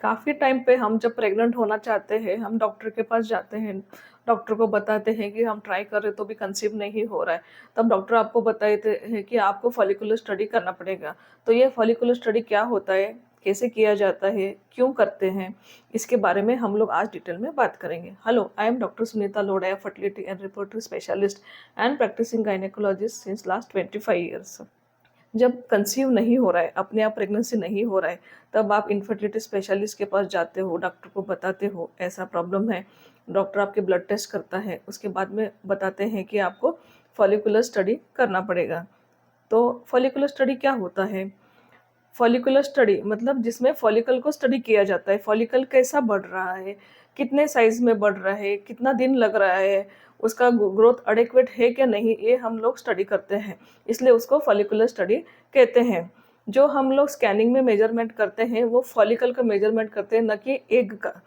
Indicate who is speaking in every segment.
Speaker 1: काफ़ी टाइम पे हम जब प्रेग्नेंट होना चाहते हैं, हम डॉक्टर के पास जाते हैं। डॉक्टर को बताते हैं कि हम ट्राई कर रहे तो भी कंसीव नहीं हो रहा है। तब डॉक्टर आपको बताते हैं कि आपको फॉलिकुलर स्टडी करना पड़ेगा। तो ये फॉलिकुलर स्टडी क्या होता है? कैसे किया जाता है? क्यों करते हैं? इसके बारे में हम लोग आज डिटेल में बात करेंगे। Hello, I am doctor Sunita Lodha, fertility and reproductive specialist and practising gynaecologist since last 25 years. जब कंसीव नहीं हो रहा है, अपने आप प्रेगनेंसी नहीं हो रहा है, तब आप इन्फर्टिलिटी स्पेशलिस्ट के पास जाते हो, डॉक्टर को बताते हो ऐसा प्रॉब्लम है। डॉक्टर आपके ब्लड टेस्ट करता है, उसके बाद में बताते हैं कि आपको फॉलिकुलर स्टडी करना पड़ेगा। तो फॉलिकुलर स्टडी क्या होता है? फॉलिकुलर स्टडी मतलब जिसमें फॉलिकल को स्टडी किया जाता है। फॉलिकल कैसा बढ़ रहा है, कितने साइज में बढ़ रहा है, कितना दिन लग रहा है, उसका ग्रोथ एडिक्वेट है क्या नहीं, ये हम लोग स्टडी करते हैं। इसलिए उसको फॉलिकुलर स्टडी कहते हैं। जो हम लोग स्कैनिंग में मेजरमेंट करते हैं वो फॉलिकल का मेजरमेंट करते हैं, न कि एग का।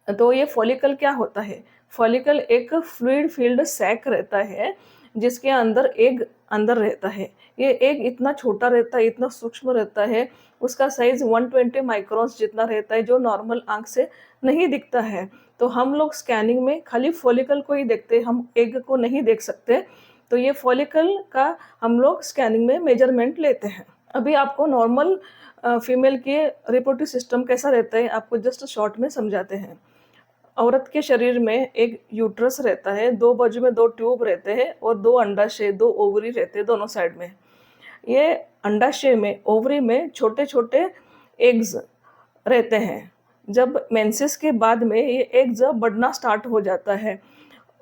Speaker 1: तो ये फॉलिकल क्या होता है? फॉलिकल एक फ्लूइड फील्ड सैक रहता है जिसके अंदर एग अंदर रहता है। ये एग इतना छोटा रहता है, इतना सूक्ष्म रहता है, उसका साइज 120 माइक्रोन्स जितना रहता है, जो नॉर्मल आंख से नहीं दिखता है। तो हम लोग स्कैनिंग में खाली फॉलिकल को ही देखते हैं, हम एग को नहीं देख सकते। तो ये फॉलिकल का हम लोग स्कैनिंग में मेजरमेंट लेते हैं। अभी आपको नॉर्मल फीमेल के रिप्रोडक्टिव सिस्टम कैसा रहता है आपको जस्ट शॉर्ट में समझाते हैं। औरत के शरीर में एक यूट्रस रहता है, 2 बाजू में 2 ट्यूब रहते हैं और 2 अंडाशय, 2 ओवरी रहते हैं दोनों साइड में। ये अंडाशय में, ओवरी में छोटे-छोटे एग्स रहते हैं। जब मेंसेस के बाद में ये एग्स बढ़ना स्टार्ट हो जाता है।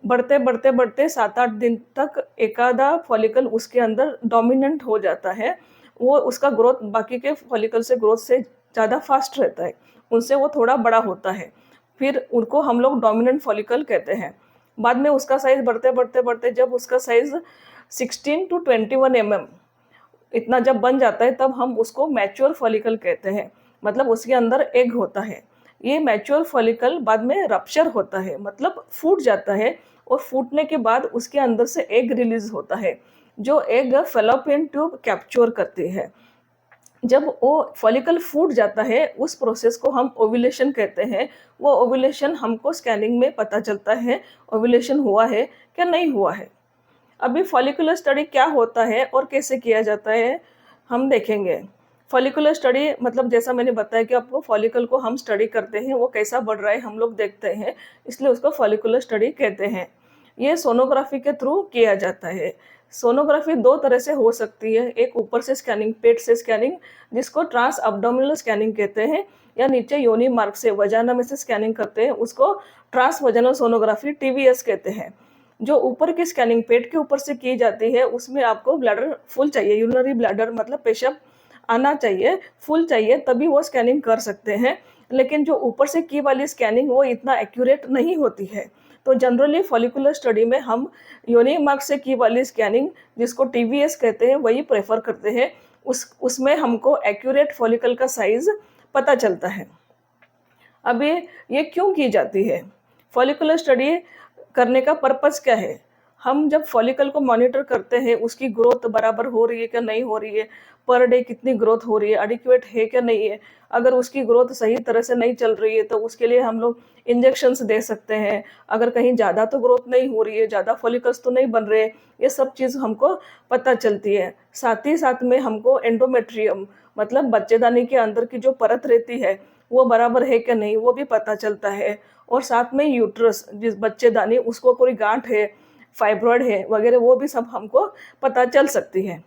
Speaker 1: बढ़ते-बढ़ते 7-8 दिन तक एकाधा फॉलिकल उसके अंदर डोमिनेंट हो जाता है। वो उसका ग्रोथ बाकी के फॉलिकल से ग्रोथ से ज़्यादा फास्ट रहता है। उनसे वो थोड़ा बड़ा होता है। फिर उनको हम लोग डोमिनेंट फॉलिकल कहते हैं। बाद में उसका साइज़ बढ़ते जब उसका साइज़ 16 टू 21 इतना जब बन जाता है, तब हम उसको मैच्योर फॉलिकल कहते हैं। मतलब उसके अंदर एग होता है। ये मैच्योर फॉलिकल बाद में रप्चर होता है, मतलब फूट जाता है, और फूटने के बाद उसके अंदर से एग रिलीज होता है, जो एग फेलोपियन ट्यूब कैप्चर करती है। जब वो फॉलिकल फूट जाता है, उस प्रोसेस को हम ओव्यूलेशन कहते हैं। वो ओव्यूलेशन हमको स्कैनिंग में पता चलता है, ओव्यूलेशन हुआ है क्या नहीं हुआ है। अभी फॉलिकुलर स्टडी क्या होता है और कैसे किया जाता है, हम देखेंगे। फॉलिकुलर स्टडी मतलब जैसा मैंने बताया कि आपको फॉलिकल को हम स्टडी करते हैं, वो कैसा बढ़ रहा है हम लोग देखते हैं, इसलिए उसको फॉलिकुलर स्टडी कहते हैं। ये सोनोग्राफी के थ्रू किया जाता है। सोनोग्राफी 2 तरह से हो सकती है, एक ऊपर से स्कैनिंग, पेट से स्कैनिंग, जिसको ट्रांस अब्डोमिनल स्कैनिंग कहते हैं, या नीचे योनि मार्ग से, वजाना में से स्कैनिंग करते हैं, उसको ट्रांस वजानल सोनोग्राफी टीवीएस कहते हैं। जो ऊपर की स्कैनिंग पेट के ऊपर से की जाती है, उसमें आपको ब्लैडर फुल चाहिए, यूरिनरी ब्लैडर मतलब पेशाब आना चाहिए, फुल चाहिए, तभी वो स्कैनिंग कर सकते हैं। लेकिन जो ऊपर से की वाली स्कैनिंग वो इतना एक्यूरेट नहीं होती है। तो जनरली फॉलिकुलर स्टडी में हम योनि मार्ग से की वाली स्कैनिंग, जिसको टीवीएस कहते हैं, वही प्रेफर करते हैं। उसमें हमको एक्यूरेट फॉलिकल का साइज पता चलता है। अभी ये क्यों की जाती है? फॉलिकुलर स्टडी करने का पर्पस क्या है? हम जब फॉलिकल को मॉनिटर करते हैं, उसकी ग्रोथ बराबर हो रही है क्या नहीं हो रही है, पर डे कितनी ग्रोथ हो रही है, एडिक्वेट है क्या नहीं है। अगर उसकी ग्रोथ सही तरह से नहीं चल रही है तो उसके लिए हम लोग इंजेक्शंस दे सकते हैं। अगर कहीं ज़्यादा तो ग्रोथ नहीं हो रही है, ज़्यादा फॉलिकल्स तो नहीं बन रहे, ये सब चीज़ हमको पता चलती है। साथ ही साथ में हमको एंडोमेट्रियम मतलब बच्चेदानी के अंदर की जो परत रहती है, वो बराबर है क्या नहीं, वो भी पता चलता है। और साथ में यूट्रस, जिस बच्चेदानी, उसको कोई गांठ है, फाइब्रॉइड है वगैरह, वो भी सब हमको पता चल सकती है।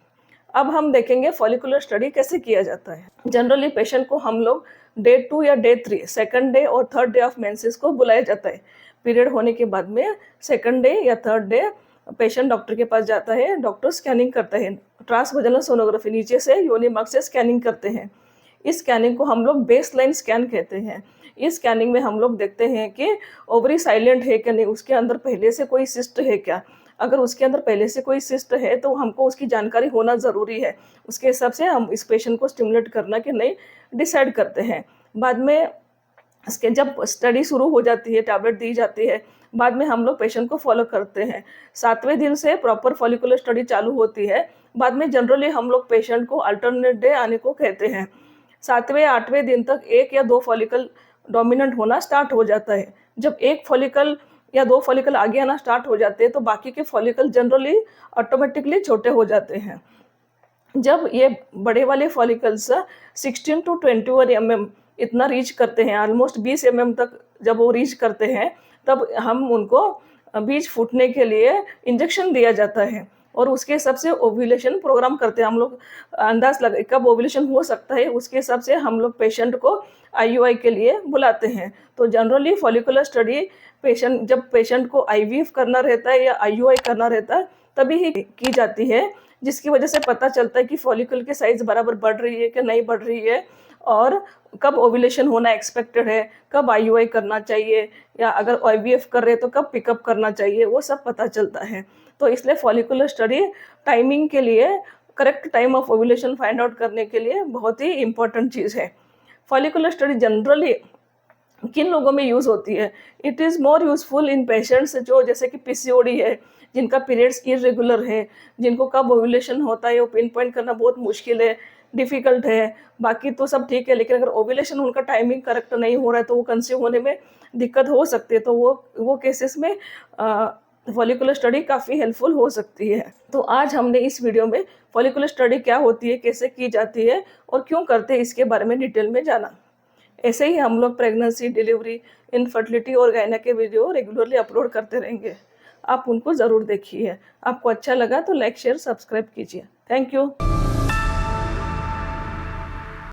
Speaker 1: अब हम देखेंगे फॉलिकुलर स्टडी कैसे किया जाता है। जनरली पेशेंट को हम लोग डे 2 या डे 3, सेकंड डे और थर्ड डे ऑफ मेंसेस को बुलाया जाता है। पीरियड होने के बाद में सेकंड डे या थर्ड डे पेशेंट डॉक्टर के पास जाता है। डॉक्टर स्कैनिंग करता है, ट्रांसवैजानल सोनोग्राफी, नीचे से योनि मार्ग से स्कैनिंग करते हैं। इस स्कैनिंग को हम लोग बेसलाइन स्कैन कहते हैं। इस स्कैनिंग में हम लोग देखते हैं कि ओवरी साइलेंट है क्या नहीं, उसके अंदर पहले से कोई सिस्ट है क्या। अगर उसके अंदर पहले से कोई सिस्ट है तो हमको उसकी जानकारी होना ज़रूरी है। उसके हिसाब से हम इस पेशेंट को स्टिमुलेट करना कि नहीं डिसाइड करते हैं। बाद में इसके जब स्टडी शुरू हो जाती है, टैबलेट दी जाती है, बाद में हम लोग पेशेंट को फॉलो करते हैं। 7वें दिन से प्रॉपर फॉलिकुलर स्टडी चालू होती है। बाद में जनरली हम लोग पेशेंट को अल्टरनेट डे आने को कहते हैं। 7वें या 8वें दिन तक 1 या 2 फॉलिकल डोमिनेंट होना स्टार्ट हो जाता है। जब 1 फॉलिकल या 2 फॉलिकल आगे आना स्टार्ट हो जाते हैं, तो बाकी के फॉलिकल जनरली ऑटोमेटिकली छोटे हो जाते हैं। जब ये बड़े वाले फॉलिकल्स 16 टू 21 एमएम इतना रीच करते हैं, ऑलमोस्ट 20 एमएम तक जब वो रीच करते हैं, तब हम उनको बीज फूटने के लिए इंजेक्शन दिया जाता है और उसके हिसाब से ओव्यूलेशन प्रोग्राम करते हैं। हम लोग अंदाज लगा कब ओव्यूलेशन हो सकता है, उसके हिसाब से हम लोग पेशेंट को आईयूआई के लिए बुलाते हैं। तो जनरली फॉलिकुलर स्टडी जब पेशेंट को आईवीएफ करना रहता है या आईयूआई करना रहता है, तभी ही की जाती है, जिसकी वजह से पता चलता है कि फॉलिकल की साइज़ बराबर बढ़ रही है कि नहीं बढ़ रही है, और कब ओव्यूलेशन होना एक्सपेक्टेड है, कब आईयूआई करना चाहिए, या अगर आईवीएफ कर रहे हैं तो कब पिकअप करना चाहिए, वो सब पता चलता है। तो इसलिए फॉलिकुलर स्टडी टाइमिंग के लिए, correct time of ovulation find out करने के लिए बहुत ही इम्पोर्टेंट चीज़ है। फॉलिकुलर स्टडी जनरली किन लोगों में यूज़ होती है? It is more useful in patients जो जैसे कि पीसीओडी है, जिनका पीरियड्स इर्रेगुलर है, जिनको कब ओव्यूलेशन होता है वो पिन पॉइंट करना बहुत मुश्किल है, डिफ़िकल्ट है। बाकी तो सब ठीक है, लेकिन अगर ओव्यूलेशन उनका टाइमिंग करेक्ट नहीं हो रहा है तो वो कंसीव होने में दिक्कत हो सकती है। तो वो केसेस में फॉलिकुलर स्टडी काफ़ी हेल्पफुल हो सकती है। तो आज हमने इस वीडियो में फॉलिकुलर स्टडी क्या होती है, कैसे की जाती है और क्यों करते हैं, इसके बारे में डिटेल में जाना। ऐसे ही हम लोग प्रेगनेंसी, डिलीवरी, इनफर्टिलिटी और गायना के वीडियो रेगुलरली अपलोड करते रहेंगे। आप उनको ज़रूर देखिए। आपको अच्छा लगा तो लाइक, शेयर, सब्सक्राइब कीजिए। Thank you.